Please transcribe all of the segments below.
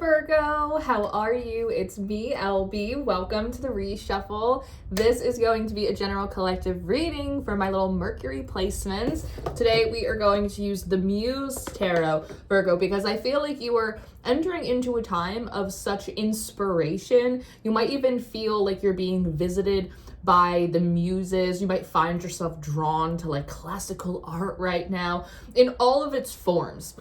Virgo, how are you? It's me, LB. Welcome to the reshuffle. This is going to be a general collective reading for my little Mercury placements. Today we are going to use the Muse Tarot, Virgo, because I feel like you are entering into a time of such inspiration. You might even feel like you're being visited by the muses. You might find yourself drawn to like classical art right now in all of its forms.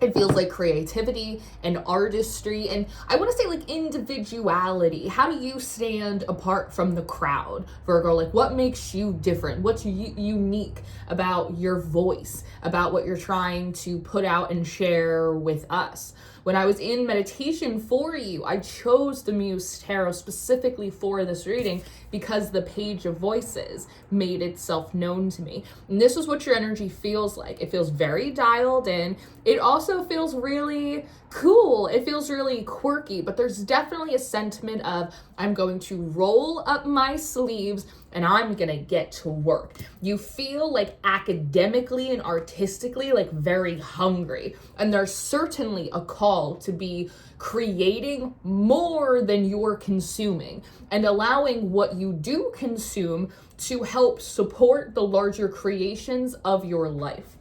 It feels like creativity and artistry, and I want to say like individuality. How do you stand apart from the crowd, Virgo? Like, what makes you different? What's unique about your voice, about what you're trying to put out and share with us? When I was in meditation for you, I chose the Muse Tarot specifically for this reading because the Page of Voices made itself known to me. And this is what your energy feels like. It feels very dialed in. It also feels really cool. It feels really quirky, but there's definitely a sentiment of, I'm going to roll up my sleeves and I'm gonna get to work. You feel like academically and artistically like very hungry, and there's certainly a call to be creating more than you're consuming and allowing what you do consume to help support the larger creations of your life.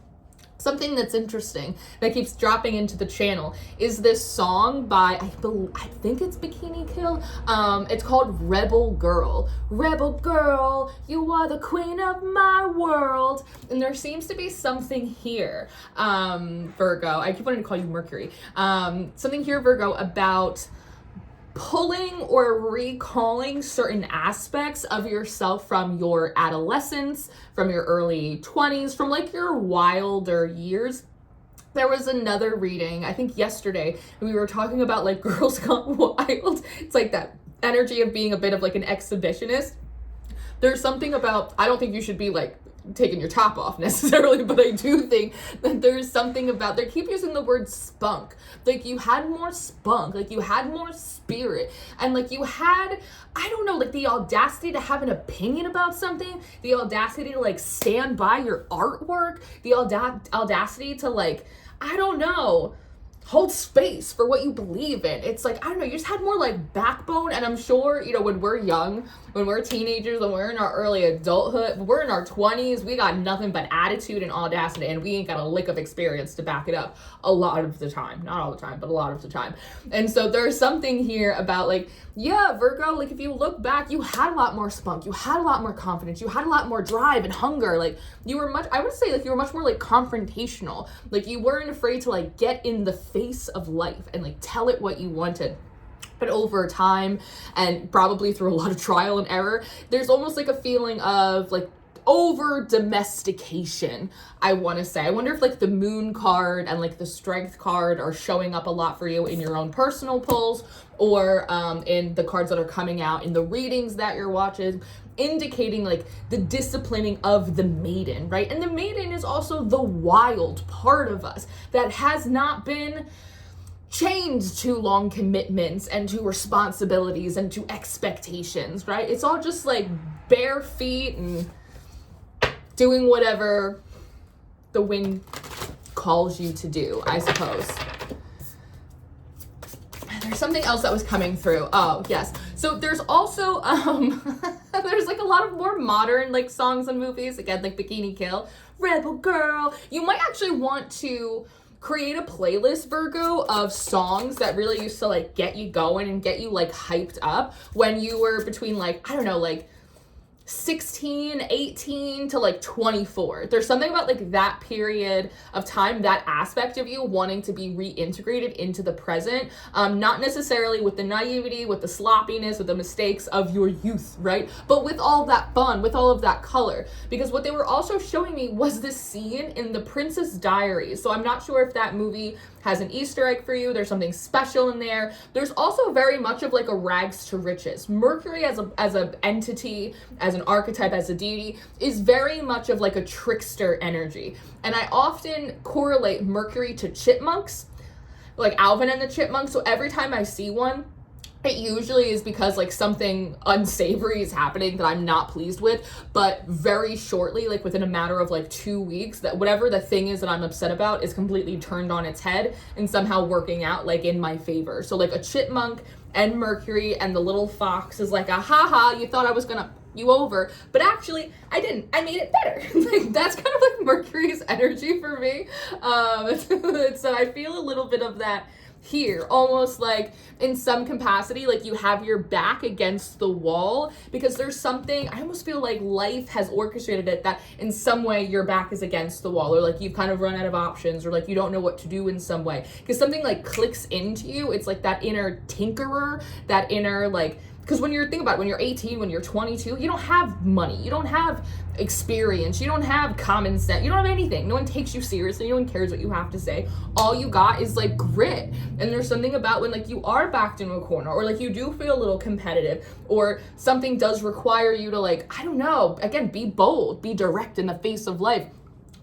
Something that's interesting that keeps dropping into the channel is this song by, I think it's Bikini Kill. It's called Rebel Girl. Rebel girl, you are the queen of my world. And there seems to be something here, Virgo. I keep wanting to call you Mercury. Something here, Virgo, about pulling or recalling certain aspects of yourself from your adolescence, from your early 20s, from like your wilder years. There was another reading, I think yesterday, we were talking about like Girls Gone Wild. It's like that energy of being a bit of like an exhibitionist. There's something about, I don't think you should be like taking your top off necessarily, but I do think that there's something about, they keep using the word spunk. Like you had more spunk, like you had more spirit, and like you had, I don't know, like the audacity to have an opinion about something, the audacity to like stand by your artwork, the audacity to like, I don't know, hold space for what you believe in. It's like, I don't know, you just had more like backbone. And I'm sure, you know, when we're young, when we're teenagers, when we're in our early adulthood, when we're in our 20s, we got nothing but attitude and audacity, and we ain't got a lick of experience to back it up a lot of the time. Not all the time, but a lot of the time. And so there's something here about like, yeah, Virgo, like if you look back, you had a lot more spunk, you had a lot more confidence, you had a lot more drive and hunger. Like you were much, I would say like you were much more like confrontational. Like you weren't afraid to like get in the face of life and like tell it what you wanted. But over time, and probably through a lot of trial and error, there's almost like a feeling of like over domestication, I want to say. I wonder if like the moon card and like the strength card are showing up a lot for you in your own personal pulls, or in the cards that are coming out in the readings that you're watching, indicating like the disciplining of the maiden, right? And the maiden is also the wild part of us that has not been chained to long commitments and to responsibilities and to expectations, right? It's all just like bare feet and doing whatever the wind calls you to do, I suppose. There's something else that was coming through. Oh, yes. So there's also, there's like a lot of more modern like songs and movies, again, like Bikini Kill, Rebel Girl. You might actually want to create a playlist, Virgo, of songs that really used to like get you going and get you like hyped up when you were between like, I don't know, like 16, 18 to like 24. There's something about like that period of time, that aspect of you wanting to be reintegrated into the present, not necessarily with the naivety, with the sloppiness, with the mistakes of your youth, right? But with all that fun, with all of that color. Because what they were also showing me was this scene in The Princess Diaries. So I'm not sure if that movie has an Easter egg for you. There's something special in there. There's also very much of like a rags to riches. Mercury as an entity, as an archetype, as a deity, is very much of like a trickster energy. And I often correlate Mercury to chipmunks, like Alvin and the Chipmunks. So every time I see one, it usually is because like something unsavory is happening that I'm not pleased with, but very shortly, like within a matter of like 2 weeks, that whatever the thing is that I'm upset about is completely turned on its head and somehow working out like in my favor. So like a chipmunk and Mercury and the little fox is like a haha, you thought I was gonna you over, but actually I didn't. I made it better. Like that's kind of like Mercury's energy for me. So I feel a little bit of that here, almost like in some capacity, like you have your back against the wall because there's something, I almost feel like life has orchestrated it that in some way your back is against the wall, or like you've kind of run out of options, or like you don't know what to do in some way because something like clicks into you. It's like that inner tinkerer, that inner like, because when you're thinking about it, when you're 18, when you're 22, you don't have money, you don't have experience, you don't have common sense, you don't have anything. No one takes you seriously, no one cares what you have to say. All you got is like grit. And there's something about when like you are backed into a corner, or like you do feel a little competitive, or something does require you to like, I don't know, again, be bold, be direct in the face of life,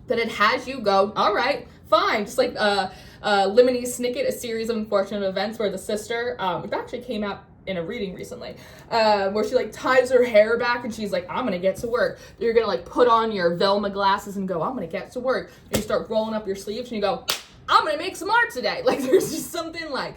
that it has you go, all right, fine. Just like Lemony Snicket, A Series of Unfortunate Events, where the sister, which actually came out in a reading recently, where she like ties her hair back and she's like, I'm gonna get to work. You're gonna like put on your Velma glasses and go, I'm gonna get to work. And you start rolling up your sleeves and you go, I'm gonna make some art today. Like there's just something like,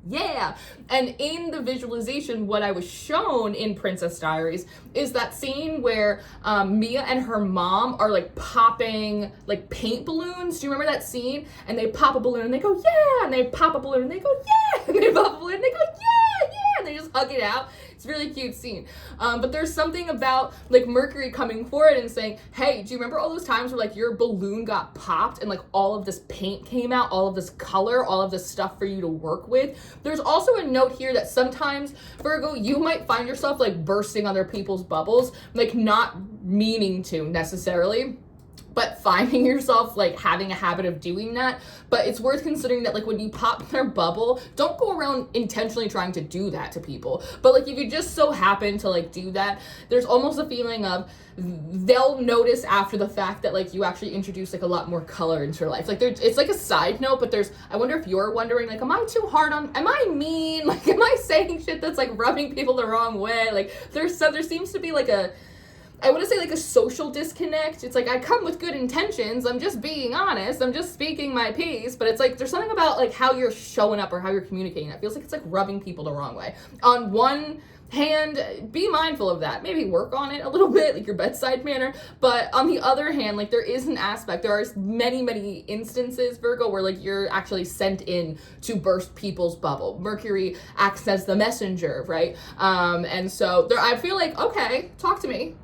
yeah. And in the visualization, what I was shown in Princess Diaries is that scene where Mia and her mom are like popping like paint balloons. Do you remember that scene? And they pop a balloon and they go, yeah. And they pop a balloon and they go, yeah. And they pop a balloon and they go, yeah, yeah. And they just hug it out. It's a really cute scene. But there's something about like Mercury coming forward and saying, hey, do you remember all those times where like your balloon got popped and like all of this paint came out, all of this color, all of this stuff for you to work with? There's also a note here that sometimes, Virgo, you might find yourself like bursting other people's bubbles, like not meaning to necessarily, but finding yourself like having a habit of doing that. But it's worth considering that like when you pop their bubble, don't go around intentionally trying to do that to people. But like if you just so happen to like do that, there's almost a feeling of they'll notice after the fact that like you actually introduce like a lot more color into your life. Like there's, it's like a side note, but there's, I wonder if you're wondering like, am I too hard on, am I mean? Like, am I saying shit that's like rubbing people the wrong way? Like there seems to be like a, I want to say like a social disconnect. It's like I come with good intentions. I'm just being honest. I'm just speaking my piece. But it's like there's something about like how you're showing up or how you're communicating that feels like it's like rubbing people the wrong way. On one hand, be mindful of that. Maybe work on it a little bit, like your bedside manner. But on the other hand, like there is an aspect. There are many, many instances, Virgo, where like you're actually sent in to burst people's bubble. Mercury acts as the messenger, right? And so there, I feel like, okay, talk to me.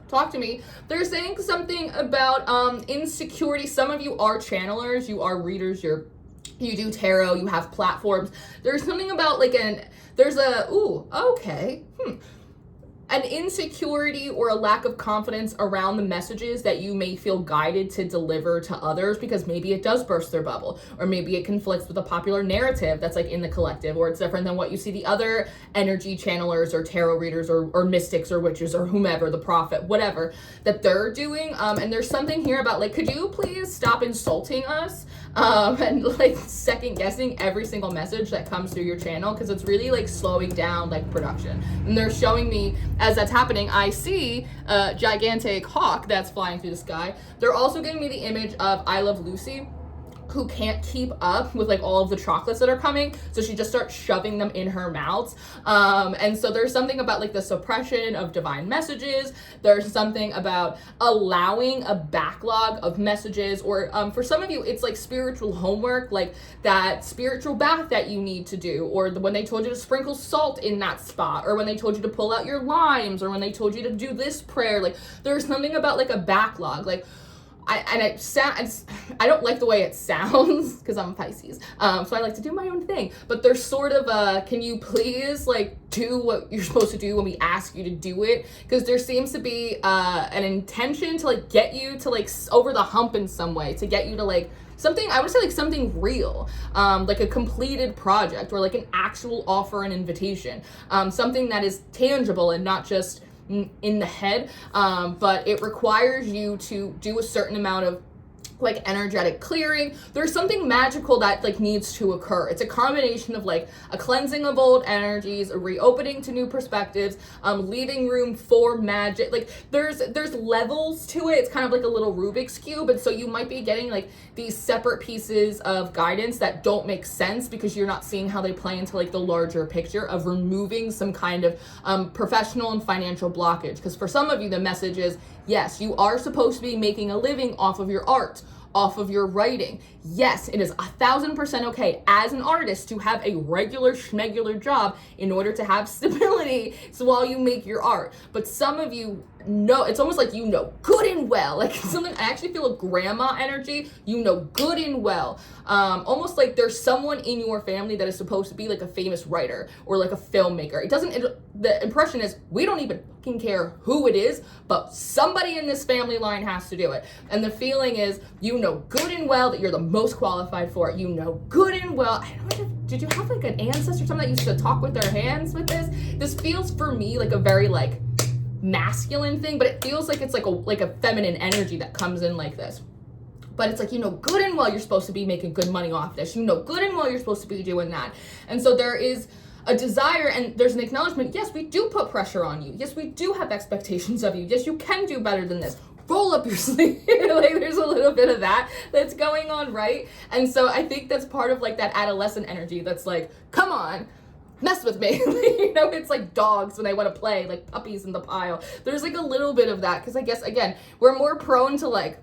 They're saying something about insecurity. Some of you are channelers, you are readers, you do tarot, you have platforms. There's something about like an insecurity or a lack of confidence around the messages that you may feel guided to deliver to others, because maybe it does burst their bubble, or maybe it conflicts with a popular narrative that's like in the collective, or it's different than what you see the other energy channelers or tarot readers or mystics or witches or whomever, the prophet, whatever, that they're doing. And there's something here about like, could you please stop insulting us? And like second guessing every single message that comes through your channel, because it's really like slowing down like production. And they're showing me as that's happening, I see a gigantic hawk that's flying through the sky. They're also giving me the image of I Love Lucy, who can't keep up with like all of the chocolates that are coming, so she just starts shoving them in her mouth. And so there's something about like the suppression of divine messages. There's something about allowing a backlog of messages, or for some of you it's like spiritual homework, like that spiritual bath that you need to do, or when they told you to sprinkle salt in that spot, or when they told you to pull out your limes, or when they told you to do this prayer. Like there's something about like a backlog, like I don't like the way it sounds because I'm a Pisces, so I like to do my own thing, but there's sort of a, can you please like do what you're supposed to do when we ask you to do it? Because there seems to be an intention to like get you to like over the hump in some way, to get you to like something, I would say like something real, like a completed project, or like an actual offer and invitation, something that is tangible and not just in the head, but it requires you to do a certain amount of like energetic clearing. There's something magical that like needs to occur. It's a combination of like a cleansing of old energies, a reopening to new perspectives, leaving room for magic. Like there's levels to it. It's kind of like a little Rubik's cube, and so you might be getting like these separate pieces of guidance that don't make sense because you're not seeing how they play into like the larger picture of removing some kind of professional and financial blockage. Because for some of you, the message is, yes, you are supposed to be making a living off of your art, off of your writing. Yes, it is 1,000% okay as an artist to have a regular schmegular job in order to have stability so while you make your art. But some of you know, it's almost like you know good and well, like something, I actually feel a grandma energy, you know good and well. Almost like there's someone in your family that is supposed to be like a famous writer or like a filmmaker. The impression is we don't even fucking care who it is, but somebody in this family line has to do it. And the feeling is you know good and well that you're the most qualified for it. You know good and well. I don't know, did you have like an ancestor or something that used to talk with their hands with this? This feels for me like a very like masculine thing, but it feels like it's like a feminine energy that comes in like this. But it's like, you know good and well you're supposed to be making good money off this. You know good and well you're supposed to be doing that. And so there is a desire and there's an acknowledgement. Yes, we do put pressure on you. Yes, we do have expectations of you. Yes, you can do better than this. Roll up your sleeve. Like there's a little bit of that's going on, right? And so I think that's part of like that adolescent energy that's like, come on, mess with me. You know, it's like dogs when they want to play, like puppies in the pile. There's like a little bit of that because I guess, again, we're more prone to like,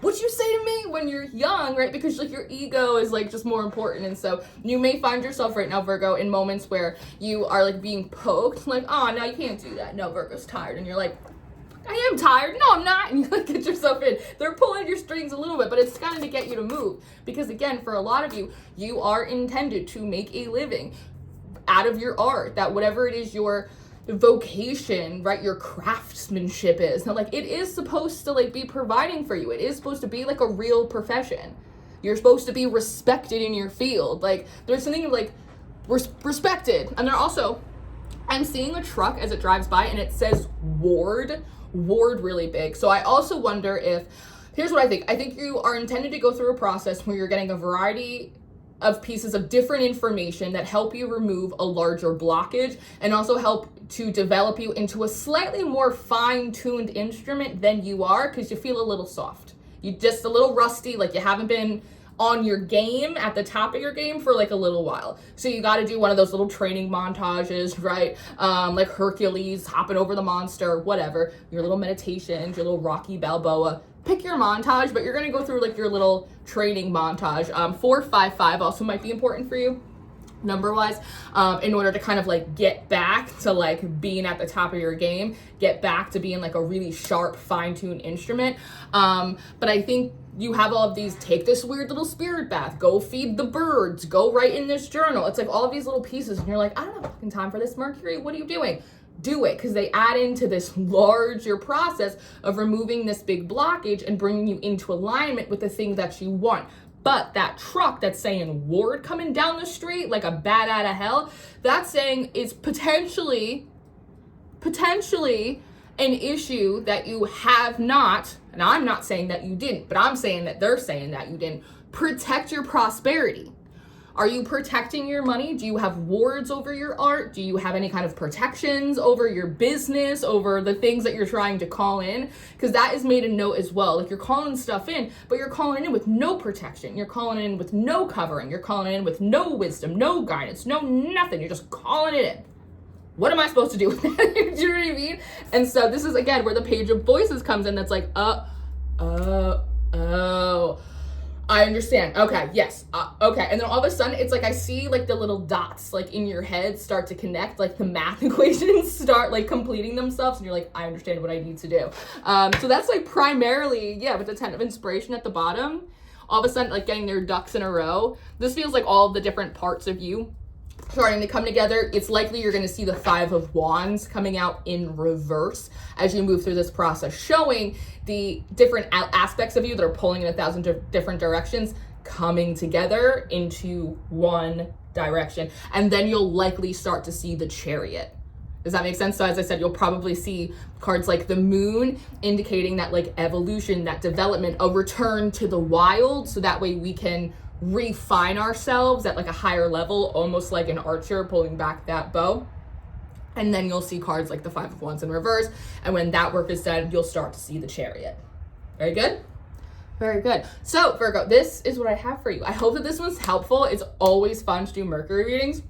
what you say to me when you're young, right? Because like your ego is like just more important. And so you may find yourself right now, Virgo, in moments where you are like being poked, like, oh, no, you can't do that. No, Virgo's tired. And you're like, I am tired. No, I'm not. And you like get yourself in. They're pulling your strings a little bit, but it's kind of to get you to move. Because again, for a lot of you, you are intended to make a living out of your art, that whatever it is your vocation, right, your craftsmanship is. Now, like it is supposed to like be providing for you. It is supposed to be like a real profession. You're supposed to be respected in your field. Like there's something like respected. And they're also, I'm seeing a truck as it drives by and it says ward really big. So I also wonder if, here's what I think you are intended to go through a process where you're getting a variety of pieces of different information that help you remove a larger blockage and also help to develop you into a slightly more fine-tuned instrument than you are, because you feel a little soft. You just a little rusty, like you haven't been on your game, at the top of your game for like a little while. So you got to do one of those little training montages, right? Like Hercules hopping over the monster, whatever. Your little meditations, your little Rocky Balboa. Pick your montage, but you're going to go through like your little training montage. 455 also might be important for you, number wise, in order to kind of like get back to like being at the top of your game, get back to being like a really sharp, fine-tuned instrument. But I think you have all of these, take this weird little spirit bath, go feed the birds, go write in this journal. It's like all of these little pieces and you're like, I don't have fucking time for this, Mercury. What are you doing? Do it, because they add into this larger process of removing this big blockage and bringing you into alignment with the thing that you want. But that truck that's saying ward coming down the street like a bat out of hell, that's saying is potentially an issue that you have not, and I'm not saying that you didn't, but I'm saying that they're saying that you didn't protect your prosperity. Are you protecting your money? Do you have wards over your art? Do you have any kind of protections over your business, over the things that you're trying to call in? Because that is made a note as well. Like you're calling stuff in, but you're calling in with no protection. You're calling in with no covering. You're calling in with no wisdom, no guidance, no nothing. You're just calling it in. What am I supposed to do with that? Do you know what I mean? And so this is, again, where the page of voices comes in. That's like, oh. I understand. Okay, yes. Okay. And then all of a sudden, it's like I see like the little dots like in your head start to connect, like the math equations start like completing themselves. And you're like, I understand what I need to do. So that's like primarily, yeah, with the 10 of inspiration at the bottom, all of a sudden like getting their ducks in a row. This feels like all of the different parts of you starting to come together. It's likely you're going to see the 5 of Wands coming out in reverse as you move through this process, showing the different aspects of you that are pulling in 1,000 different directions coming together into one direction. And then you'll likely start to see the Chariot. Does that make sense? So as I said, you'll probably see cards like the moon indicating that like evolution, that development, a return to the wild. So that way we can refine ourselves at like a higher level, almost like an archer pulling back that bow. And then you'll see cards like the 5 of Wands in reverse. And when that work is done, you'll start to see the Chariot. Very good? Very good. So Virgo, this is what I have for you. I hope that this one's helpful. It's always fun to do Mercury readings.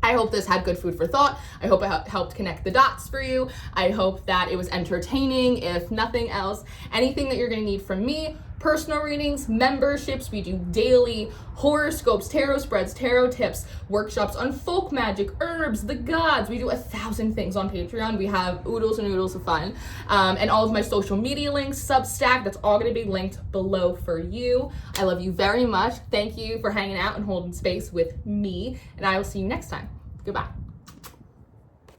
I hope this had good food for thought. I hope it helped connect the dots for you. I hope that it was entertaining, if nothing else. Anything that you're gonna need from me, personal readings, memberships, we do daily horoscopes, tarot spreads, tarot tips, workshops on folk magic, herbs, the gods. We do 1,000 things on Patreon. We have oodles and oodles of fun. And all of my social media links, Substack, that's all gonna be linked below for you. I love you very much. Thank you for hanging out and holding space with me, and I will see you next time. Goodbye.